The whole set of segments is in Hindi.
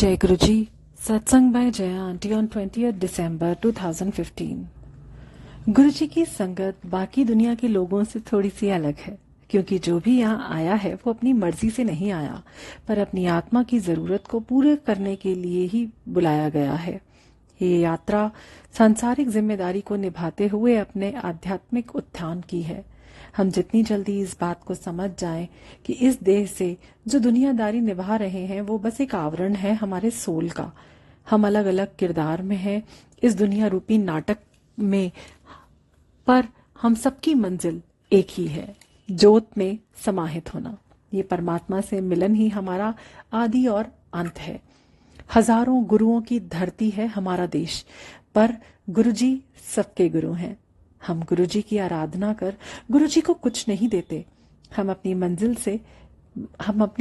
जय गुरु जी। सत्संग बाय जया आंटी ऑन 20 दिसंबर 2015। गुरु जी की संगत बाकी दुनिया के लोगों से थोड़ी सी अलग है, क्योंकि जो भी यहाँ आया है वो अपनी मर्जी से नहीं आया, पर अपनी आत्मा की जरूरत को पूरे करने के लिए ही बुलाया गया है। ये यात्रा सांसारिक जिम्मेदारी को निभाते हुए अपने आध्यात्मिक उत्थान की है। हम जितनी जल्दी इस बात को समझ जाएं कि इस देह से जो दुनियादारी निभा रहे हैं वो बस एक आवरण है हमारे सोल का। हम अलग अलग किरदार में हैं इस दुनिया रूपी नाटक में, पर हम सबकी मंजिल एक ही है, ज्योत में समाहित होना। ये परमात्मा से मिलन ही हमारा आदि और अंत है। हजारों गुरुओं की धरती है हमारा देश, पर गुरुजी सबके गुरु हैं। हम गुरुजी की आराधना कर गुरुजी को कुछ नहीं देते। हम अपनी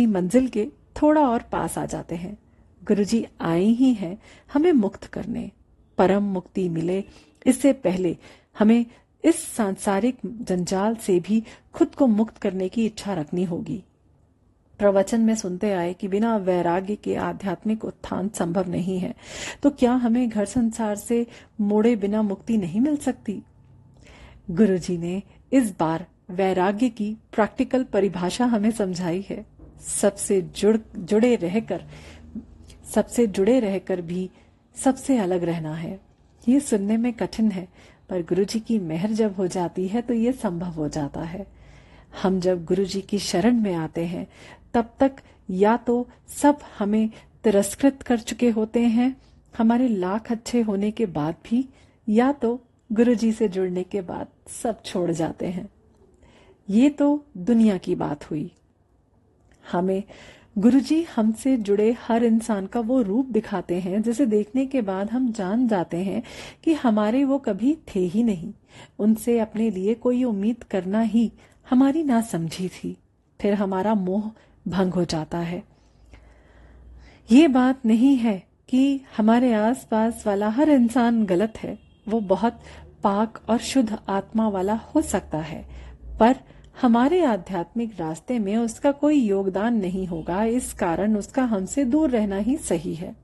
मंजिल के थोड़ा और पास आ जाते हैं। गुरुजी आए ही हैं हमें मुक्त करने। परम मुक्ति मिले इससे पहले हमें इस सांसारिक जंजाल से भी खुद को मुक्त करने की इच्छा रखनी होगी। प्रवचन में सुनते आए कि बिना वैराग्य के आध्यात्मिक उत्थान संभव नहीं है, तो क्या हमें घर संसार से मोड़े बिना मुक्ति नहीं मिल सकती? गुरुजी ने इस बार वैराग्य की प्रैक्टिकल परिभाषा हमें समझाई है। सबसे जुड़े रहकर भी सबसे अलग रहना है। ये सुनने में कठिन है, पर गुरुजी की मेहर जब हो जाती है तो ये संभव हो जाता है। हम जब गुरुजी की शरण में आते हैं तब तक या तो सब हमें तिरस्कृत कर चुके होते हैं हमारे लाख अच्छे होने के बाद भी, या तो गुरुजी से जुड़ने के बाद सब छोड़ जाते हैं। ये तो दुनिया की बात हुई। हमें गुरुजी हमसे जुड़े हर इंसान का वो रूप दिखाते हैं जिसे देखने के बाद हम जान जाते हैं कि हमारे वो कभी थे ही नहीं। उनसे अपने लिए कोई उम्मीद करना ही हमारी नासमझी थी। फिर हमारा मोह भंग हो जाता है। ये बात नहीं है कि हमारे आसपास वाला हर इंसान गलत है। वो बहुत पाक और शुद्ध आत्मा वाला हो सकता है, पर हमारे आध्यात्मिक रास्ते में उसका कोई योगदान नहीं होगा। इस कारण उसका हमसे दूर रहना ही सही है।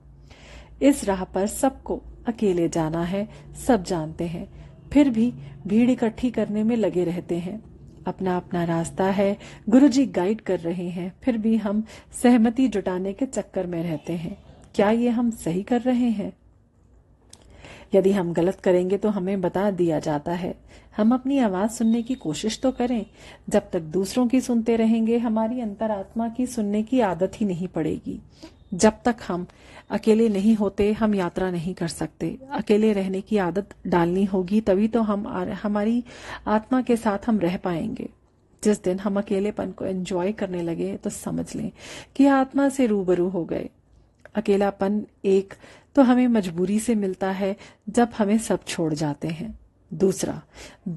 इस राह पर सबको अकेले जाना है, सब जानते हैं, फिर भी भीड़ इकट्ठी करने में लगे रहते हैं। अपना अपना रास्ता है, गुरुजी गाइड कर रहे हैं, फिर भी हम सहमति जुटाने के चक्कर में रहते हैं। क्या ये हम सही कर रहे हैं? यदि हम गलत करेंगे तो हमें बता दिया जाता है। हम अपनी आवाज सुनने की कोशिश तो करें। जब तक दूसरों की सुनते रहेंगे हमारी अंतरात्मा की सुनने की आदत ही नहीं पड़ेगी। जब तक हम अकेले नहीं होते हम यात्रा नहीं कर सकते। अकेले रहने की आदत डालनी होगी, तभी तो हमारी आत्मा के साथ हम रह पाएंगे। जिस दिन हम अकेलेपन को एंजॉय करने लगे तो समझ लें कि आत्मा से रूबरू हो गए। अकेलापन एक तो हमें मजबूरी से मिलता है जब हमें सब छोड़ जाते हैं। दूसरा,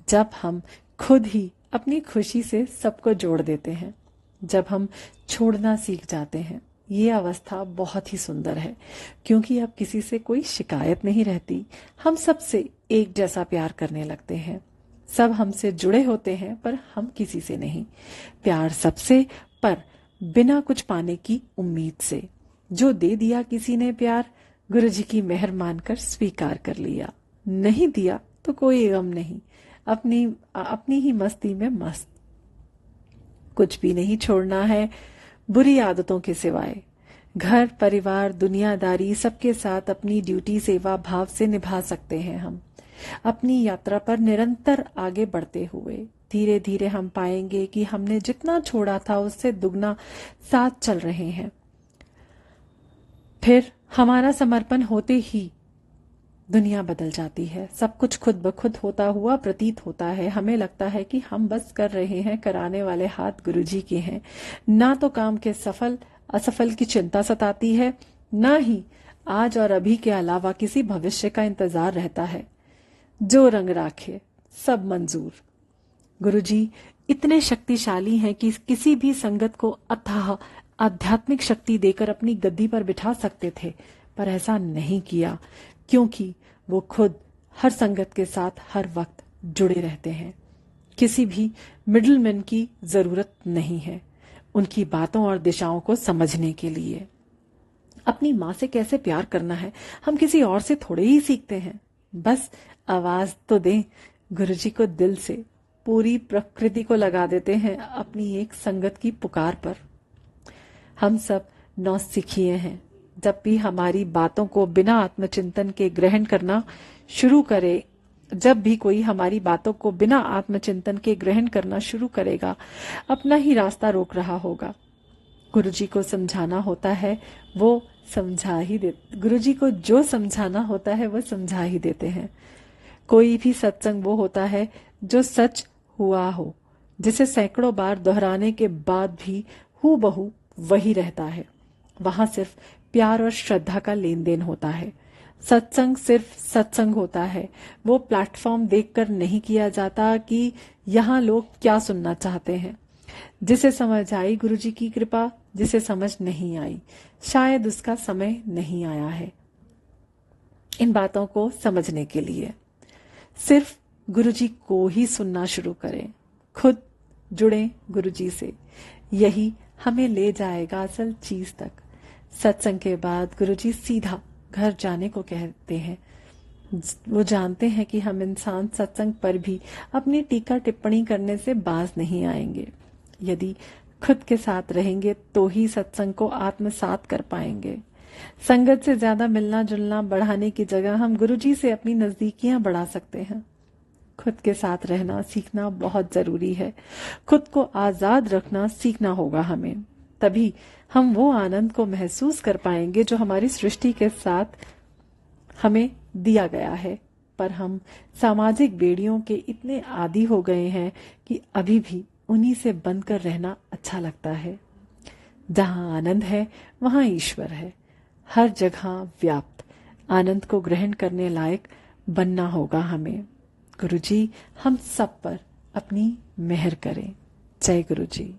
जब हम खुद ही अपनी खुशी से सबको जोड़ देते हैं। जब हम छोड़ना सीख जाते हैं, ये अवस्था बहुत ही सुंदर है, क्योंकि अब किसी से कोई शिकायत नहीं रहती। हम सबसे एक जैसा प्यार करने लगते हैं। सब हमसे जुड़े होते हैं पर हम किसी से नहीं। प्यार सबसे, पर बिना कुछ पाने की उम्मीद से। जो दे दिया किसी ने प्यार, गुरुजी की मेहर मानकर स्वीकार कर लिया। नहीं दिया तो कोई गम नहीं, अपनी ही मस्ती में मस्त। कुछ भी नहीं छोड़ना है बुरी आदतों के सिवाय। घर परिवार दुनियादारी सबके साथ अपनी ड्यूटी सेवा भाव से निभा सकते हैं। हम अपनी यात्रा पर निरंतर आगे बढ़ते हुए धीरे धीरे हम पाएंगे कि हमने जितना छोड़ा था उससे दुगना साथ चल रहे हैं। फिर हमारा समर्पण होते ही दुनिया बदल जाती है। सब कुछ खुद ब खुद होता हुआ प्रतीत होता है। हमें लगता है कि हम बस कर रहे हैं, कराने वाले हाथ गुरुजी के हैं। ना तो काम के सफल असफल की चिंता सताती है, ना ही आज और अभी के अलावा किसी भविष्य का इंतजार रहता है। जो रंग राखे सब मंजूर। गुरुजी इतने शक्तिशाली हैं कि किसी भी संगत को अथाह आध्यात्मिक शक्ति देकर अपनी गद्दी पर बिठा सकते थे, पर ऐसा नहीं किया, क्योंकि वो खुद हर संगत के साथ हर वक्त जुड़े रहते हैं। किसी भी मिडलमैन की जरूरत नहीं है उनकी बातों और दिशाओं को समझने के लिए। अपनी माँ से कैसे प्यार करना है हम किसी और से थोड़े ही सीखते हैं। बस आवाज तो दें गुरुजी को दिल से, पूरी प्रकृति को लगा देते हैं अपनी एक संगत की पुकार पर। हम सब नौसिखिए हैं। जब भी हमारी बातों को बिना आत्मचिंतन के ग्रहण करना शुरू करे, जब भी कोई हमारी बातों को बिना आत्मचिंतन के ग्रहण करना शुरू करेगा, अपना ही रास्ता रोक रहा होगा। गुरुजी को समझाना होता है वो समझा ही दे, गुरुजी को जो समझाना होता है वो समझा ही देते हैं। कोई भी सत्संग वो होता है जो सच हुआ हो, जिसे सैकड़ों बार दोहराने के बाद भी हूबहू वही रहता है। वहां सिर्फ प्यार और श्रद्धा का लेन देन होता है। सत्संग सिर्फ सत्संग होता है। वो प्लेटफॉर्म देखकर नहीं किया जाता कि यहाँ लोग क्या सुनना चाहते हैं। जिसे समझ आई गुरुजी की कृपा, जिसे समझ नहीं आई शायद उसका समय नहीं आया है इन बातों को समझने के लिए। सिर्फ गुरुजी को ही सुनना शुरू करें, खुद जुड़ें गुरुजी से, यही हमें ले जाएगा असल चीज तक। सत्संग के बाद गुरुजी सीधा घर जाने को कहते हैं। वो जानते हैं कि हम इंसान सत्संग पर भी अपनी टीका टिप्पणी करने से बाज नहीं आएंगे। यदि खुद के साथ रहेंगे तो ही सत्संग को आत्मसात कर पाएंगे। संगत से ज्यादा मिलना जुलना बढ़ाने की जगह हम गुरुजी से अपनी नजदीकियां बढ़ा सकते हैं। खुद के साथ रहना सीखना बहुत जरूरी है। खुद को आजाद रखना सीखना होगा हमें, तभी हम वो आनंद को महसूस कर पाएंगे जो हमारी सृष्टि के साथ हमें दिया गया है। पर हम सामाजिक बेड़ियों के इतने आदी हो गए हैं कि अभी भी उन्हीं से बंद कर रहना अच्छा लगता है। जहां आनंद है वहां ईश्वर है, हर जगह व्याप्त। आनंद को ग्रहण करने लायक बनना होगा हमें। गुरुजी हम सब पर अपनी मेहर करें। जय गुरुजी।